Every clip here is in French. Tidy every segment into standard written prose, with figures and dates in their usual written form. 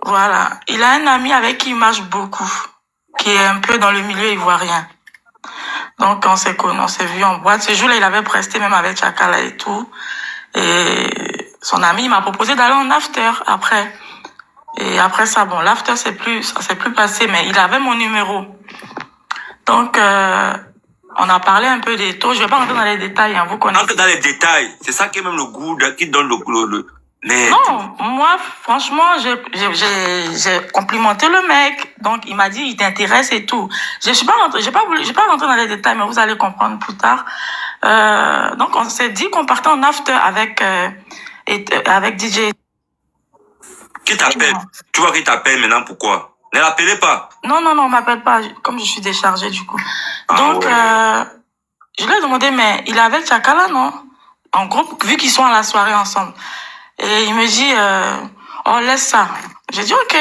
Voilà. Il a un ami avec qui il marche beaucoup, qui est un peu dans le milieu ivoirien. Donc, on s'est connus, on s'est vu en boîte. Ce jour-là, il avait presté même avec Chakala et tout. Et son ami, il m'a proposé d'aller en after après. Et après ça, bon, l'after, ça s'est plus passé, mais il avait mon numéro. Donc, on a parlé un peu des taux. Je vais pas rentrer dans les détails, hein, vous connaissez. Entre dans les détails. C'est ça qui est même le goût, qui donne les... Non, moi, franchement, j'ai complimenté le mec. Donc, il m'a dit, il t'intéresse et tout. Je suis pas rentré, j'ai pas rentré dans les détails, mais vous allez comprendre plus tard. Donc, on s'est dit qu'on partait en after avec DJ. Qui t'appelle? Tu vois qui t'appelle maintenant, pourquoi? Ne l'appelez pas. Non, on m'appelle pas, comme je suis déchargée, du coup. Ah, Donc, ouais. je lui ai demandé, mais il est avec Chakala, non? En groupe, vu qu'ils sont à la soirée ensemble. Et il me dit, oh, laisse ça. J'ai dit, ok.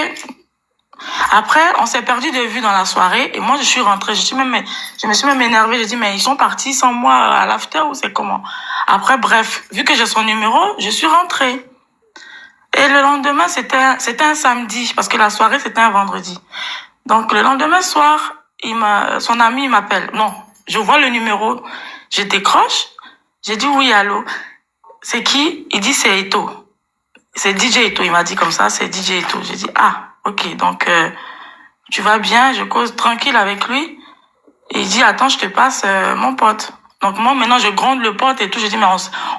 Après, on s'est perdu de vue dans la soirée. Et moi, je suis rentrée. Je me suis même énervée. J'ai dit, mais ils sont partis sans moi à l'after ou c'est comment? Après, bref, vu que j'ai son numéro, je suis rentrée. Et le lendemain, c'était un samedi, parce que la soirée, c'était un vendredi. Donc, le lendemain soir, son ami, il m'appelle. Non, je vois le numéro. Je décroche. J'ai dit, oui, allô. C'est qui? Il dit, c'est Eto. C'est DJ Eto. Il m'a dit comme ça, c'est DJ Eto. J'ai dit, ah, ok. Donc, tu vas bien? Je cause tranquille avec lui. Et il dit, attends, je te passe mon pote. Donc, moi, maintenant, je gronde le pote et tout. Je dis, mais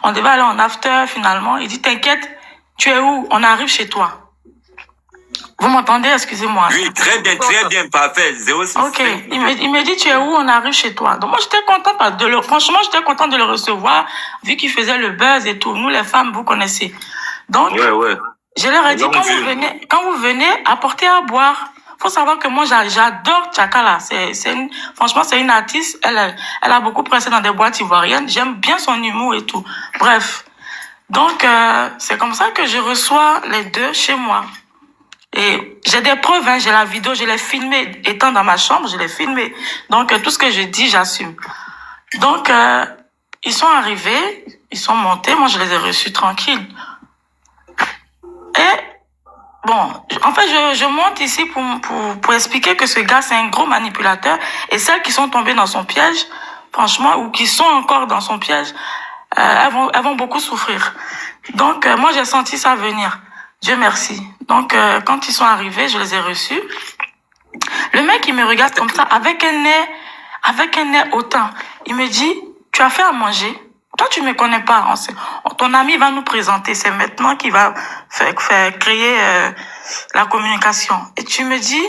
on devait aller en after, finalement. Il dit, t'inquiète, tu es où? On arrive chez toi. Vous m'entendez? Excusez-moi. Oui, très bien, parfait. 06. Ok. Il me dit, tu es où? On arrive chez toi. Donc, moi, j'étais contente franchement, j'étais contente de le recevoir, vu qu'il faisait le buzz et tout. Nous, les femmes, vous connaissez. Donc, ouais. Je leur ai dit, quand vous venez, apportez à boire. Faut savoir que moi, j'adore Chakala. Franchement, c'est une artiste. Elle a beaucoup pressé dans des boîtes ivoiriennes. J'aime bien son humour et tout. Bref. Donc, c'est comme ça que je reçois les deux chez moi. Et j'ai des preuves, hein, j'ai la vidéo, je l'ai filmée. Étant dans ma chambre, je l'ai filmée. Donc, tout ce que je dis, j'assume. Donc, ils sont arrivés, ils sont montés. Moi, je les ai reçus tranquilles. Et bon, en fait, je monte ici pour expliquer que ce gars, c'est un gros manipulateur. Et celles qui sont tombées dans son piège, franchement, ou qui sont encore dans son piège, elles vont beaucoup souffrir. Donc, moi, j'ai senti ça venir. Dieu merci. Donc, quand ils sont arrivés, je les ai reçus. Le mec, il me regarde comme ça, avec un nez hautain. Il me dit, tu as fait à manger? Toi, tu me connais pas. Ton ami va nous présenter. C'est maintenant qu'il va faire créer la communication. Et tu me dis,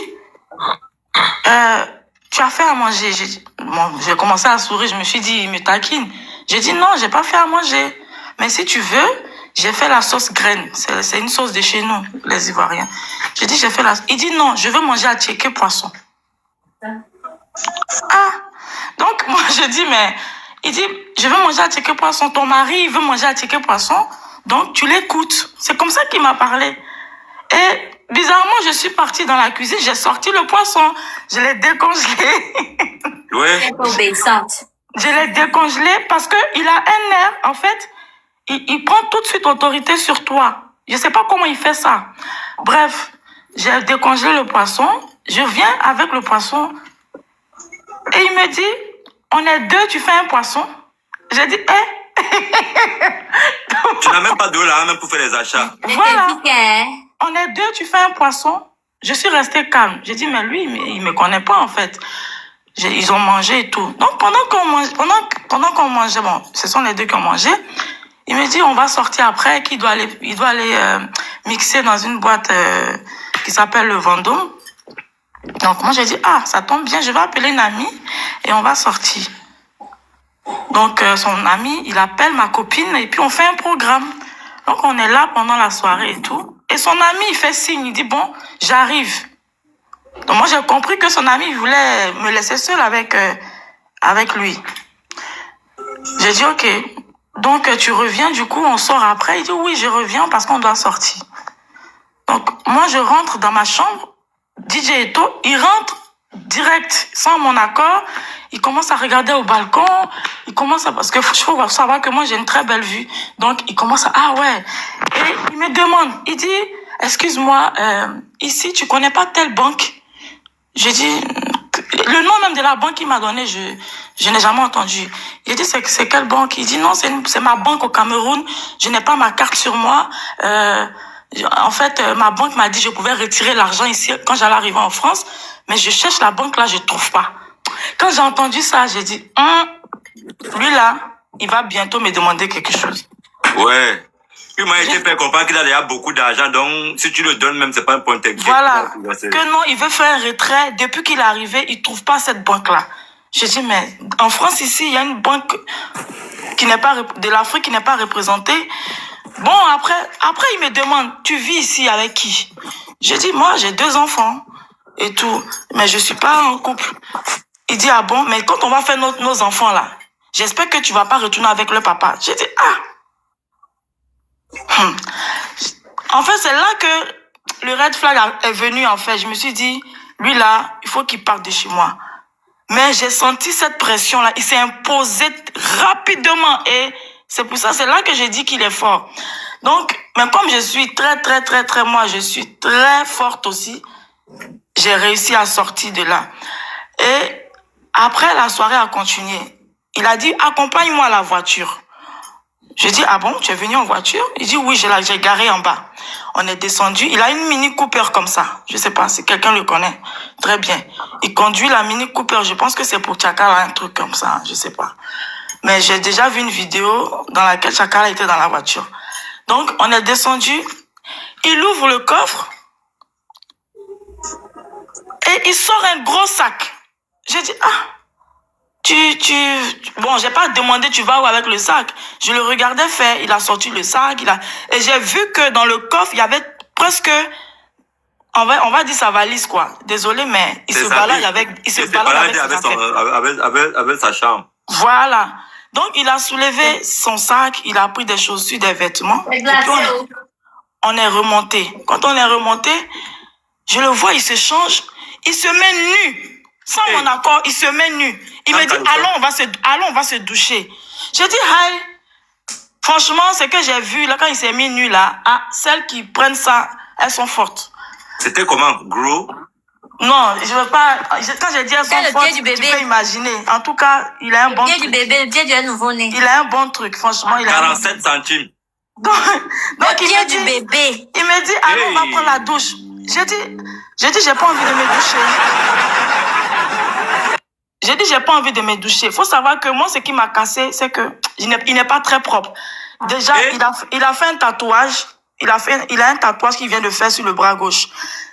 tu as fait à manger. J'ai commencé à sourire. Je me suis dit, il me taquine. J'ai dit, non, j'ai pas fait à manger. Mais si tu veux, j'ai fait la sauce graine. C'est une sauce de chez nous, les Ivoiriens. J'ai dit, j'ai fait la... Il dit, non, je veux manger à tchéké poisson. Ah, donc moi je dis, mais il dit, je veux manger à tchéké poisson. Ton mari, il veut manger à tchéké poisson. Donc tu l'écoutes. C'est comme ça qu'il m'a parlé. Et bizarrement, je suis partie dans la cuisine, j'ai sorti le poisson. Je l'ai décongelé. Ouais. Obéissante. Je l'ai décongelé parce que il a un air, en fait, il prend tout de suite autorité sur toi. Je sais pas comment il fait ça. Bref, j'ai décongelé le poisson. Je viens avec le poisson. Et il me dit, on est deux, tu fais un poisson. J'ai dit, Tu n'as même pas de là, même pour faire les achats. Voilà. On est deux, tu fais un poisson. Je suis restée calme. J'ai dit, mais lui, il me connaît pas, en fait. Ils ont mangé et tout. Donc, pendant qu'on mangeait, bon, ce sont les deux qui ont mangé. Il me dit, on va sortir après, il doit aller mixer dans une boîte qui s'appelle le Vendôme. Donc, moi, j'ai dit, ah, ça tombe bien, je vais appeler une amie et on va sortir. Donc, son ami, il appelle ma copine et puis on fait un programme. Donc, on est là pendant la soirée et tout. Et son ami, il fait signe, il dit, bon, j'arrive. Donc, moi, j'ai compris que son ami voulait me laisser seule avec lui. J'ai dit, ok. Donc, tu reviens, du coup, on sort après. Il dit, oui, je reviens parce qu'on doit sortir. Donc, moi, je rentre dans ma chambre. DJ Eto, il rentre direct, sans mon accord. Il commence à regarder au balcon. Parce que faut savoir que moi, j'ai une très belle vue. Donc, il commence à, ah ouais. Et il me demande, il dit, excuse-moi, ici, tu connais pas telle banque? J'ai dit, le nom même de la banque qu'il m'a donné, je n'ai jamais entendu. J'ai dit, c'est quelle banque? Il dit, non, c'est ma banque au Cameroun. Je n'ai pas ma carte sur moi. En fait, ma banque m'a dit que je pouvais retirer l'argent ici quand j'allais arriver en France. Mais je cherche la banque là, je trouve pas. Quand j'ai entendu ça, j'ai dit, lui là, il va bientôt me demander quelque chose. Ouais. Il m'a été fait comprendre qu'il a déjà beaucoup d'argent, donc si tu le donnes même, c'est pas un point technique. Voilà. Que non, il veut faire un retrait. Depuis qu'il est arrivé, il trouve pas cette banque-là. J'ai dit, mais en France, ici, il y a une banque qui n'est pas, de l'Afrique qui n'est pas représentée. Bon, après, il me demande, tu vis ici avec qui? J'ai dit, moi, j'ai 2 enfants et tout, mais je suis pas en couple. Il dit, ah bon, mais quand on va faire nos enfants là, j'espère que tu vas pas retourner avec le papa. J'ai dit, ah. En fait, c'est là que le red flag est venu, en fait. Je me suis dit, lui là, il faut qu'il parte de chez moi. Mais j'ai senti cette pression-là. Il s'est imposé rapidement. Et c'est pour ça, c'est là que j'ai dit qu'il est fort. Donc, mais comme je suis moi, je suis très forte aussi, j'ai réussi à sortir de là. Et après, la soirée a continué. Il a dit, accompagne-moi à la voiture. Je dis, ah bon, tu es venu en voiture? Il dit, oui, j'ai garé en bas. On est descendu. Il a une Mini Cooper comme ça. Je sais pas si quelqu'un le connaît. Très bien. Il conduit la Mini Cooper. Je pense que c'est pour Chakala, un truc comme ça. Je sais pas. Mais j'ai déjà vu une vidéo dans laquelle Chakala était dans la voiture. Donc, on est descendu. Il ouvre le coffre. Et il sort un gros sac. J'ai dit, ah. Bon, j'ai pas demandé tu vas où avec le sac. Je le regardais faire, il a sorti le sac, et j'ai vu que dans le coffre, il y avait presque, on va dire sa valise, quoi. Désolé, mais il se balade avec sa chambre. Voilà. Donc, il a soulevé son sac, il a pris des chaussures, des vêtements. Et puis on est remonté. Quand on est remonté, je le vois, il se change, il se met nu. Sans mon accord, il se met nu. Il me dit, allons, on va se doucher. J'ai dit, hi. Franchement, ce que j'ai vu, là, quand il s'est mis nu, là, celles qui prennent ça, elles sont fortes. C'était comment? Gros? Non, je veux pas, quand j'ai dit elles sont fortes, tu peux imaginer. En tout cas, il a un bon truc. Le pied du bébé, le pied du nouveau-né. Il a un bon truc, franchement. Il a 47 centimes. Donc le pied du bébé. Il me dit, allons, on va prendre la douche. J'ai dit, j'ai pas envie de me doucher. J'ai dit, j'ai pas envie de me doucher. Faut savoir que moi, ce qui m'a cassé, c'est que il n'est pas très propre. Déjà, il a fait un tatouage. Il a un tatouage qu'il vient de faire sur le bras gauche.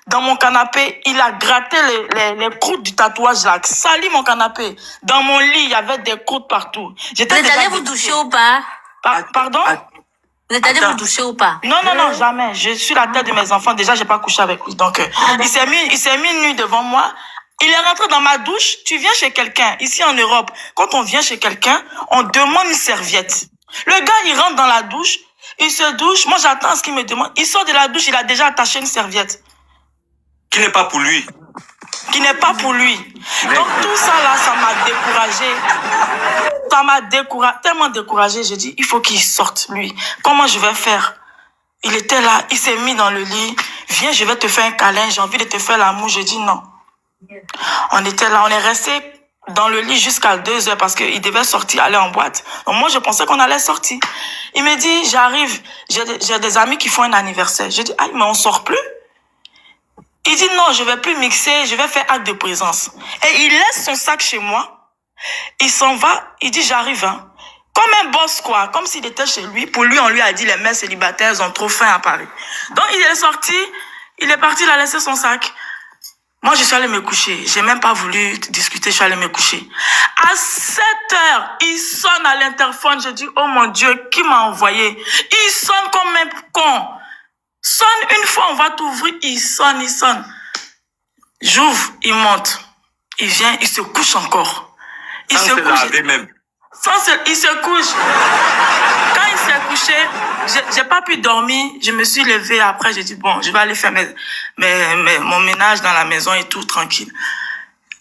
Dans mon canapé, il a gratté les croûtes du tatouage là, sali mon canapé. Dans mon lit, il y avait des croûtes partout. Vous êtes allé vous doucher ou pas? Pardon? Vous êtes allé vous doucher ou pas? Non, jamais. Je suis la tête de mes enfants. Déjà, j'ai pas couché avec lui. Donc, il s'est mis nu devant moi. Il est rentré dans ma douche. Tu viens chez quelqu'un. Ici en Europe, quand on vient chez quelqu'un, on demande une serviette. Le gars, il rentre dans la douche. Il se douche. Moi, j'attends ce qu'il me demande. Il sort de la douche. Il a déjà attaché une serviette. Qui n'est pas pour lui. Qui n'est pas pour lui. Donc, tout ça là, ça m'a découragé. Ça m'a tellement découragé. J'ai dit, il faut qu'il sorte, lui. Comment je vais faire? Il était là. Il s'est mis dans le lit. Viens, je vais te faire un câlin. J'ai envie de te faire l'amour. J'ai dit non. On était là, on est resté dans le lit jusqu'à 2 heures parce qu'il devait sortir, aller en boîte. Donc moi, je pensais qu'on allait sortir. Il me dit, j'arrive, j'ai des amis qui font un anniversaire. J'ai dit, ah, mais on sort plus? Il dit, non, je vais plus mixer, je vais faire acte de présence. Et il laisse son sac chez moi. Il s'en va, il dit, j'arrive, hein. Comme un boss, quoi. Comme s'il était chez lui. Pour lui, on lui a dit, les mères célibataires, elles ont trop faim à Paris. Donc, il est sorti, il est parti, il a laissé son sac. Moi, je suis allée me coucher. J'ai même pas voulu discuter, je suis allée me coucher. À 7 heures, il sonne à l'interphone. Je dis, oh mon Dieu, qui m'a envoyé? Il sonne comme un con. Sonne une fois, on va t'ouvrir. Il sonne. J'ouvre, il monte. Il vient, il se couche encore. Il se couche. Il se couche. Quand il s'est couché, j'ai pas pu dormir. Je me suis levée après. J'ai dit, bon, je vais aller faire mon ménage dans la maison et tout, tranquille.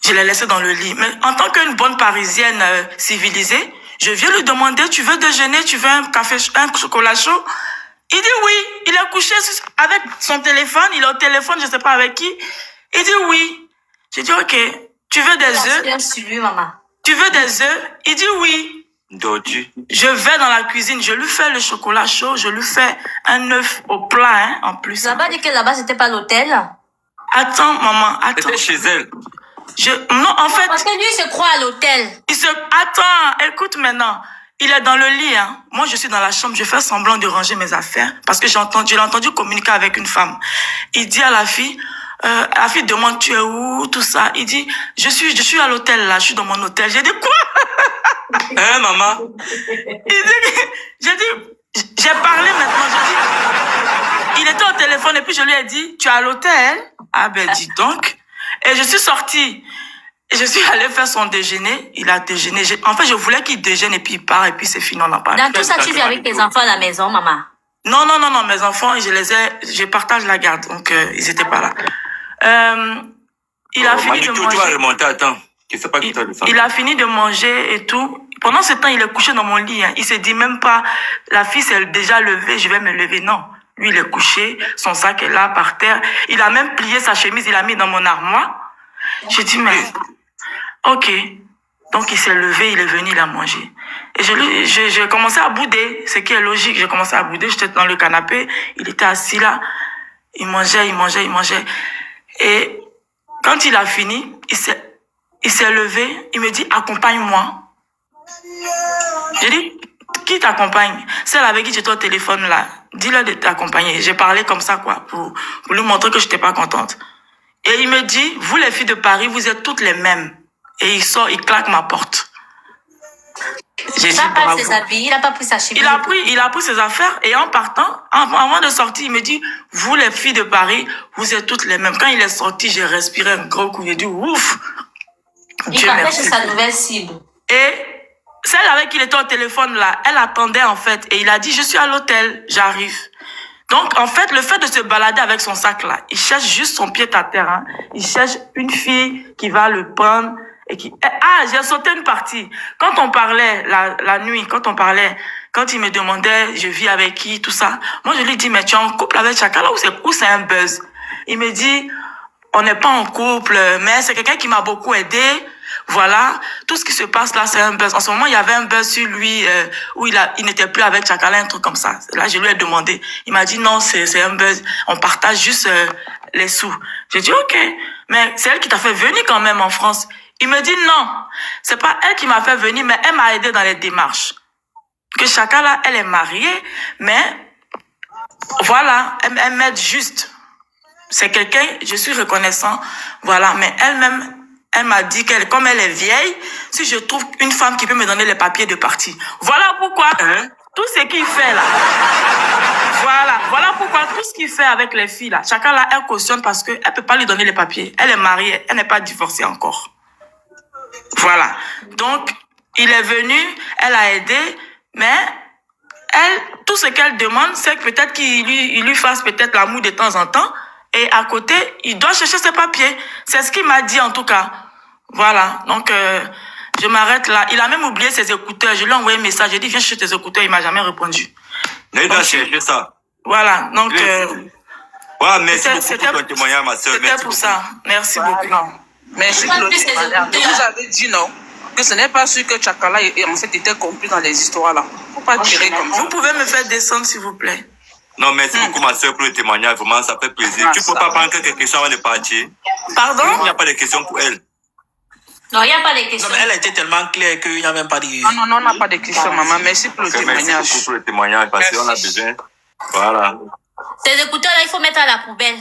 Je l'ai laissé dans le lit. Mais en tant qu'une bonne Parisienne civilisée, je viens lui demander, tu veux déjeuner, tu veux un café, un chocolat chaud? Il dit oui, il est couché avec son téléphone, il est au téléphone, je ne sais pas avec qui. Il dit oui. J'ai dit ok, tu veux des œufs? Sur lui, maman. Tu veux des œufs? Il dit oui. Dodu. Je vais dans la cuisine, je lui fais le chocolat chaud, je lui fais un œuf au plat, hein, en plus. Tu n'as pas dit que là-bas, c'était pas l'hôtel? Attends, maman, attends. C'était chez elle. Non, en fait... Parce que lui, il se croit à l'hôtel. Attends, écoute maintenant. Il est dans le lit, hein. Moi, je suis dans la chambre, je fais semblant de ranger mes affaires parce que je l'ai entendu communiquer avec une femme. Il dit à la fille demande tu es où, tout ça. Il dit, je suis à l'hôtel là, je suis dans mon hôtel. J'ai dit quoi? Hein, maman? J'ai parlé maintenant, il était au téléphone et puis je lui ai dit, tu es à l'hôtel? Ah ben dis donc. Et je suis sortie. Et je suis allée faire son déjeuner. Il a déjeuné. En fait, je voulais qu'il déjeune et puis il part et puis c'est fini, on n'a pas. Dans tout ça, tu vis avec tes enfants à la maison, maman? Non, mes enfants, je partage la garde, donc ils étaient pas là. Il a fini de manger. Tu vas remonter, attends. Je sais pas qui t'a dit ça. Il a fini de manger et tout. Pendant ce temps, il est couché dans mon lit. Hein. Il se dit même pas, la fille s'est déjà levée, je vais me lever. Non. Lui, il est couché, son sac est là, par terre. Il a même plié sa chemise, il l'a mis dans mon armoire. J'ai dit, mais, ok. Donc, il s'est levé, il est venu, il a mangé. Et j'ai commencé à bouder, ce qui est logique. J'ai commencé à bouder, j'étais dans le canapé, il était assis là. Il mangeait. Et quand il a fini, il s'est levé, il me dit, accompagne-moi. J'ai dit, qui t'accompagne? Celle avec qui j'étais au téléphone là. Dis-leur de t'accompagner. J'ai parlé comme ça, quoi, pour lui montrer que je n'étais pas contente. Et il me dit, vous les filles de Paris, vous êtes toutes les mêmes. Et il sort, il claque ma porte. J'ai dit, bravo. Ses habits, il n'a pas pris sa chemise. Il a pris ses affaires et en partant, avant de sortir, il me dit, vous les filles de Paris, vous êtes toutes les mêmes. Quand il est sorti, j'ai respiré un gros coup. J'ai dit, ouf. Il parlait chez sa nouvelle cible. Et celle avec qui il était au téléphone là, elle attendait en fait. Et il a dit, je suis à l'hôtel, j'arrive. Donc en fait, le fait de se balader avec son sac là, il cherche juste son pied à terre. Hein. Il cherche une fille qui va le prendre. Et qui... Ah, j'ai sauté une partie. Quand on parlait la nuit, quand il me demandait, je vis avec qui, tout ça, moi je lui dis, mais tu es en couple avec Chakala ou c'est un buzz? Il me dit, on n'est pas en couple, mais c'est quelqu'un qui m'a beaucoup aidé. Voilà, tout ce qui se passe là, c'est un buzz. En ce moment, il y avait un buzz sur lui où il n'était plus avec Chakala, un truc comme ça. Là, je lui ai demandé. Il m'a dit, non, c'est un buzz. On partage juste les sous. J'ai dit, ok, mais c'est elle qui t'a fait venir quand même en France. Il me dit non, c'est pas elle qui m'a fait venir, mais elle m'a aidé dans les démarches. Que Chakala, elle est mariée, mais voilà, elle m'aide juste. C'est quelqu'un, je suis reconnaissant, voilà, mais elle-même, elle m'a dit comme elle est vieille, si je trouve une femme qui peut me donner les papiers de parti. Voilà pourquoi tout ce qu'il fait là. Voilà pourquoi tout ce qu'il fait avec les filles là. Chakala, elle cautionne parce qu'elle peut pas lui donner les papiers. Elle est mariée, elle n'est pas divorcée encore. Voilà. Donc, il est venu, elle a aidé, mais elle, tout ce qu'elle demande, c'est que peut-être qu'il lui fasse peut-être l'amour de temps en temps, et à côté, il doit chercher ses papiers. C'est ce qu'il m'a dit en tout cas. Voilà. Donc, je m'arrête là. Il a même oublié ses écouteurs. Je lui ai envoyé un message. J'ai dit, viens chercher tes écouteurs. Il m'a jamais répondu. Mais il doit chercher ça. Voilà. Donc, ouais, merci beaucoup pour ton témoignage, ma soeur. C'était pour ça. Merci beaucoup. Merci Claudie. Vous avez dit non, que ce n'est pas sûr que Chakala en fait était compris dans les histoires là. Faut pas tirer comme ça. Vous pouvez me faire descendre s'il vous plaît. Non, merci beaucoup ma soeur pour le témoignage. Vraiment, ça fait plaisir. Tu peux pas prendre quelques questions avant de partir? Pardon? Il n'y a pas de questions pour elle. Non, il n'y a pas de questions. Non, mais elle a été tellement claire qu'il n'y a même pas de... Non, on n'a pas de questions, maman. Merci pour le témoignage. Merci beaucoup pour le témoignage parce qu'on a besoin. Voilà. Ces écouteurs là, il faut mettre à la poubelle.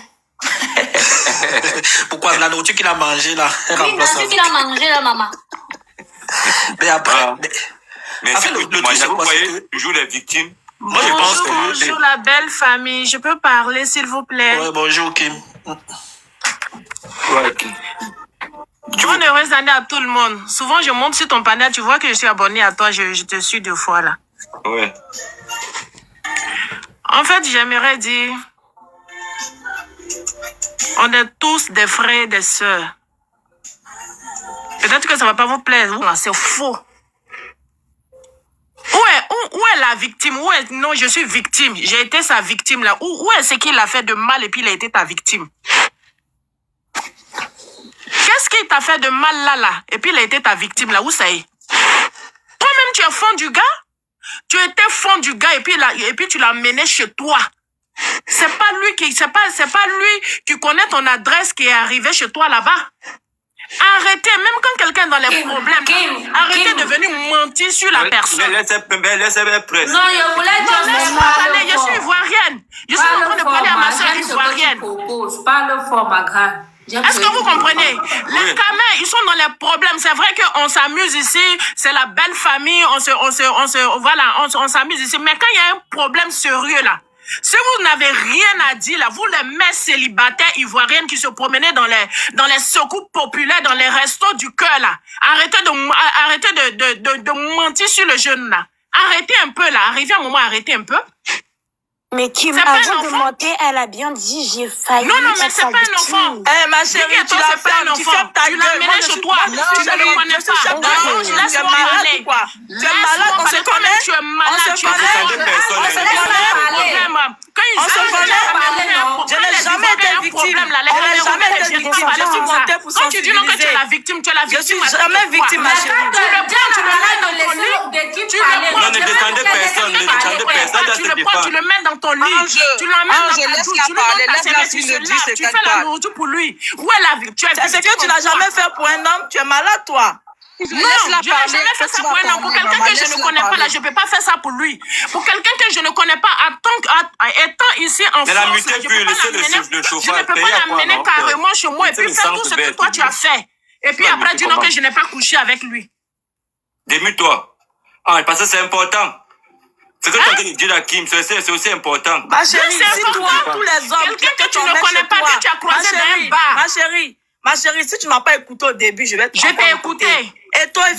Pourquoi la nourriture qu'il a mangée là? Oui, la nourriture qu'il a mangée là, maman. Mais après... Merci pour le témoignage. Vous voyez toujours les victimes. Moi, je pense que... Bonjour la belle famille, je peux parler s'il vous plaît? Ouais, bonjour Kim. Ouais, Kim. Bonne heureuse année à tout le monde. Souvent, je monte sur ton panel, tu vois que je suis abonnée à toi, je te suis 2 fois là. Ouais. En fait, j'aimerais dire, on est tous des frères et des sœurs. Peut-être que ça ne va pas vous plaire, c'est faux. où est la victime? Non, je suis victime. J'ai été sa victime là. Où est-ce qu'il a fait de mal et puis il a été ta victime? Qu'est-ce qu'il t'a fait de mal là? Et puis il a été ta victime là. Où ça est? Toi-même, tu es fond du gars? Tu étais fond du gars et puis tu l'as mené chez toi. C'est pas lui qui connaît ton adresse qui est arrivé chez toi là-bas. Arrêtez, même quand quelqu'un est dans les problèmes, arrêtez de venir mentir sur la personne. Laissez presse. Non, je voulais dire... Parler, je suis ivoirienne. Je suis en train de parler à ma soeur ivoirienne. Parle fort, ma grande. Est-ce que vous comprenez? Les Kamens, ils sont dans les problèmes. C'est vrai qu'on s'amuse ici, c'est la belle famille, on s'amuse ici. Mais quand il y a un problème sérieux là, si vous n'avez rien à dire là, vous les mères célibataires ivoiriennes qui se promenaient dans les secours populaires, dans les restos du cœur là, arrêtez de mentir sur le jeune là. Arrêtez un peu là, arrivez à un moment, arrêtez un peu. Mais Kim, avant de monter, elle a bien dit, j'ai failli. Non, mais c'est pas un enfant. Eh, ma chérie, tu l'as fait un enfant. Tu l'as mené chez toi. Tu ne le connais pas. Non, tu es malade ou quoi? Tu es malade, on se connaît. Tu es malade. On se connaît. Je n'ai jamais été victime. Je n'ai jamais été victime. Je suis montée pour sensibiliser. Quand tu dis non que tu es la victime, tu es la victime. Je suis jamais victime, ma chérie. Tu le prends, tu le mets dans ton lit. Non, ne défendez personne, ne défendez personne à se défendre. Tu le mets dans ton lit. Tu l'emmènes dans ta douche. Tu le mets dans ta serviette. Tu fais la nourriture pour lui. Où est la victime? C'est ce que tu n'as jamais fait pour un homme. Tu es malade, toi. Non, je n'ai jamais fait ça pour un homme. Pour quelqu'un que je ne connais pas, là, je ne peux pas faire ça pour lui. Pour quelqu'un que je ne connais pas, étant ici en France, je ne peux pas l'amener carrément chez moi et puis faire tout ce que toi tu as fait. Et puis après dire non que je n'ai pas couché avec lui. Démute-toi. Parce que c'est important. Ce que tu as dit de dire à Kim, c'est aussi important. Ma chérie, si toi, tous les hommes quelqu'un que tu ne connais pas, que tu as croisé dans un bar. Ma chérie, si tu ne m'as pas écouté au début, je vais te écouté. Et toi et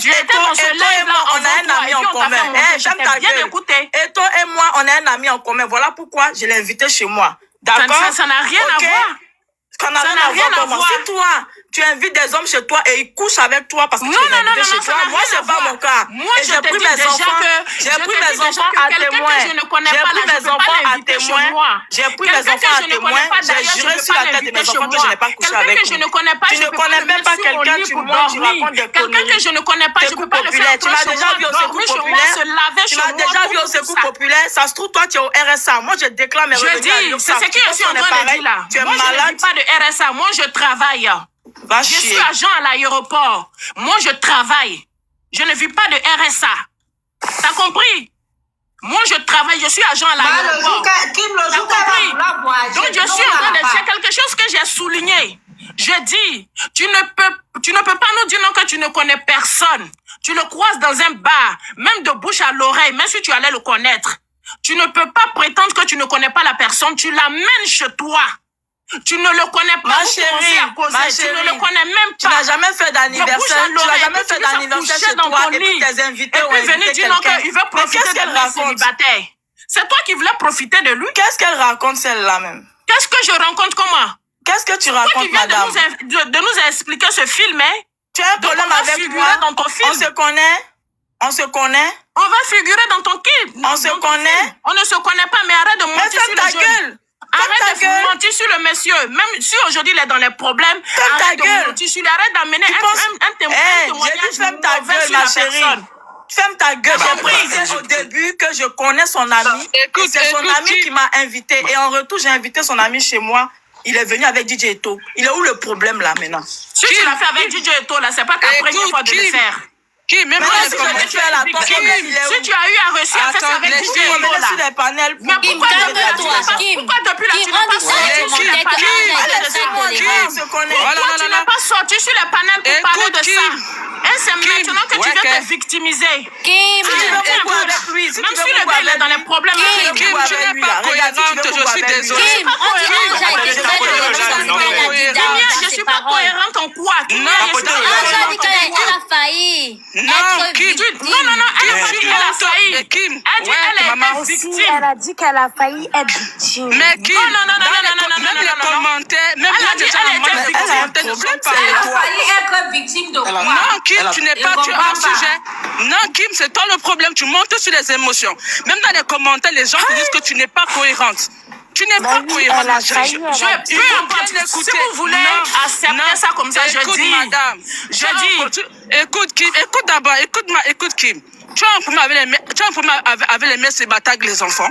moi, on a un ami en commun. J'aime ta gueule. Et toi et moi, on a un ami en commun. Voilà pourquoi je l'ai invité chez moi. D'accord? Ça n'a rien à voir. Ça n'a rien à voir. Si toi, tu invites des hommes chez toi et ils couchent avec toi parce que tu les invites chez toi, moi, c'est pas mon cas. Moi, j'ai pris mes enfants à témoin. J'ai pris mes enfants à témoin. J'ai juré sur la tête de mes enfants que je n'ai pas couché avec lui. Tu ne connais même pas quelqu'un, tu racontes des conneries. Quelqu'un que je ne connais pas, je ne peux pas le faire. Tu m'as déjà vu au secours populaire. Tu m'as déjà vu au secours populaire. Ça se trouve, toi, tu es au RSA. Moi, je déclare mes revenus à l'URSSAF. C'est ce que je suis en train de dire là. Tu es malade. Moi, je ne vis pas de RSA. Moi, je travaille. Je suis agent à l'aéroport. Moi, je travaille. Je ne vis pas de RSA. T'as compris? Moi, je travaille. Je suis agent à l'aéroport. T'as compris? Donc, je suis en train de dire quelque chose que j'ai souligné. Je dis, tu ne peux pas nous dire non que tu ne connais personne. Tu le croises dans un bar, même de bouche à l'oreille, même si tu allais le connaître. Tu ne peux pas prétendre que tu ne connais pas la personne. Tu l'amènes chez toi. Tu ne le connais pas. Ma chérie, tu ne le connais même pas. Tu n'as jamais fait d'anniversaire. Tu n'as jamais fait d'anniversaire chez toi et puis tes invités ont invité quelqu'un. Il veut profiter de lui célibataire. C'est toi qui voulais profiter de lui. Qu'est-ce qu'elle raconte celle-là même? Qu'est-ce que je rencontre comment? Qu'est-ce que tu racontes, madame? Toi qui viens de nous expliquer ce film, hein? Tu as un problème avec moi? Dans ton film. On se connaît? On se connaît? On va figurer dans ton film. On se connaît? On ne se connaît pas, mais arrête de mentir sur le jeune. Arrête de mentir sur le monsieur. Même si aujourd'hui il est dans les problèmes, arrête de mentir sur lui. Arrête d'amener un témoignage. J'ai dit ferme ta gueule, ma chérie. Ferme ta gueule. J'ai précisé au début que je connais son ami. C'est son ami qui m'a invité. Et en retour, j'ai invité son ami chez moi. Il est venu avec DJ Eto. Il est où le problème là maintenant? Si tu l'as fait avec DJ Eto là, c'est pas ta première fois de le faire. Qui même si tu as eu à réussir à faire ça avec DJ Eto là. Mais pourquoi depuis là tu n'as pas sorti sur les panels de ça? Pourquoi tu n'as pas sorti sur les panels pour parler de ça? Et c'est maintenant que tu veux te victimiser. Même si le gars il est dans les problèmes. Tu n'es pas cohérente, je suis désolée. Je suis pas cohérente en quoi? Elle a failli. Non, elle a failli. Elle est victime. Elle a dit qu'elle a failli être victime. Mais qui? Non. Même les commentaires, même Elle a dit qu'elle était victime. ne sont Elle pas. a failli être victime de quoi? Non, Kim, tu n'es pas tu es hors sujet. Non, Kim, c'est toi le problème. Tu montes sur les émotions. Même dans les commentaires, les gens te disent que tu n'es pas cohérente. Tu n'es pas cohérente, ma chérie. Peu importe. Si vous voulez accepter ça comme ça, je dis. Madame. Écoute, Kim, écoute d'abord, écoute, Kim. Tu as un problème avec les mères célibataires, les enfants.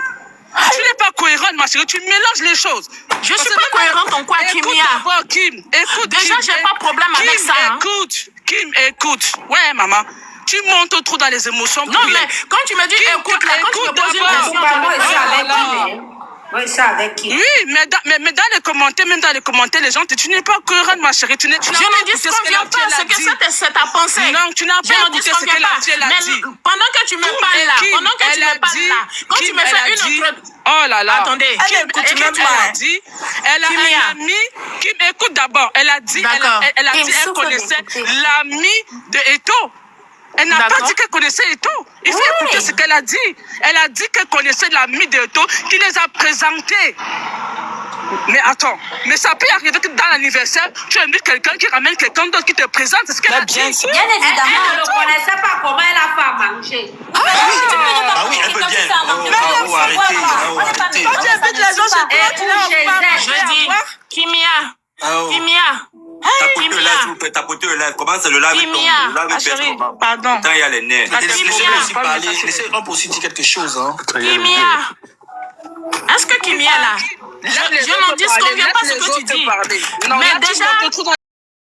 Tu n'es pas cohérente, ma chérie. Tu mélanges les choses. Je suis pas cohérente en quoi, Kimia? Écoute d'abord, Kim. Écoute, déjà, j'ai pas de problème avec ça. Kim, écoute. Ouais, maman. Tu montes trop dans les émotions. Non, mais quand tu me dis écoute, là, quand tu me poses une question, Oui, c'est avec qui? Oui, mais dans les commentaires, même dans les commentaires, les gens te disent, tu n'es pas cohérente, ma chérie. Je ne disconviens pas ce que c'est ta pensée. Non, tu n'as pas écouté ce qu'elle a dit. Pendant que tu me parles là, quand tu me fais une autre... Oh là là. Attendez. Elle a un ami. Kim, écoute d'abord. Elle a dit elle connaissait l'ami de Eto. Elle n'a pas dit qu'elle connaissait Eto. Il faut écouter ce qu'elle a dit. Elle a dit qu'elle connaissait l'ami de Eto qui les a présentés. Mais attends, mais ça peut arriver que dans l'anniversaire, tu invites quelqu'un qui ramène quelqu'un d'autre qui te présente. C'est ce qu'elle a dit. Bien évidemment. Elle ne connaissait pas comment elle a fait à manger. Ah oui, elle peut bien. Arrêtez. Quand tu invites les gens chez toi, je dis, Kimia. Tapoter le live. Comment c'est le live? Pardon. Quand il y a les nerfs. Laissez-le aussi parler. On peut aussi dire quelque chose. Kimia. Est-ce que Kimia là? Je n'en disconviens pas ce que tu dis. Mais déjà...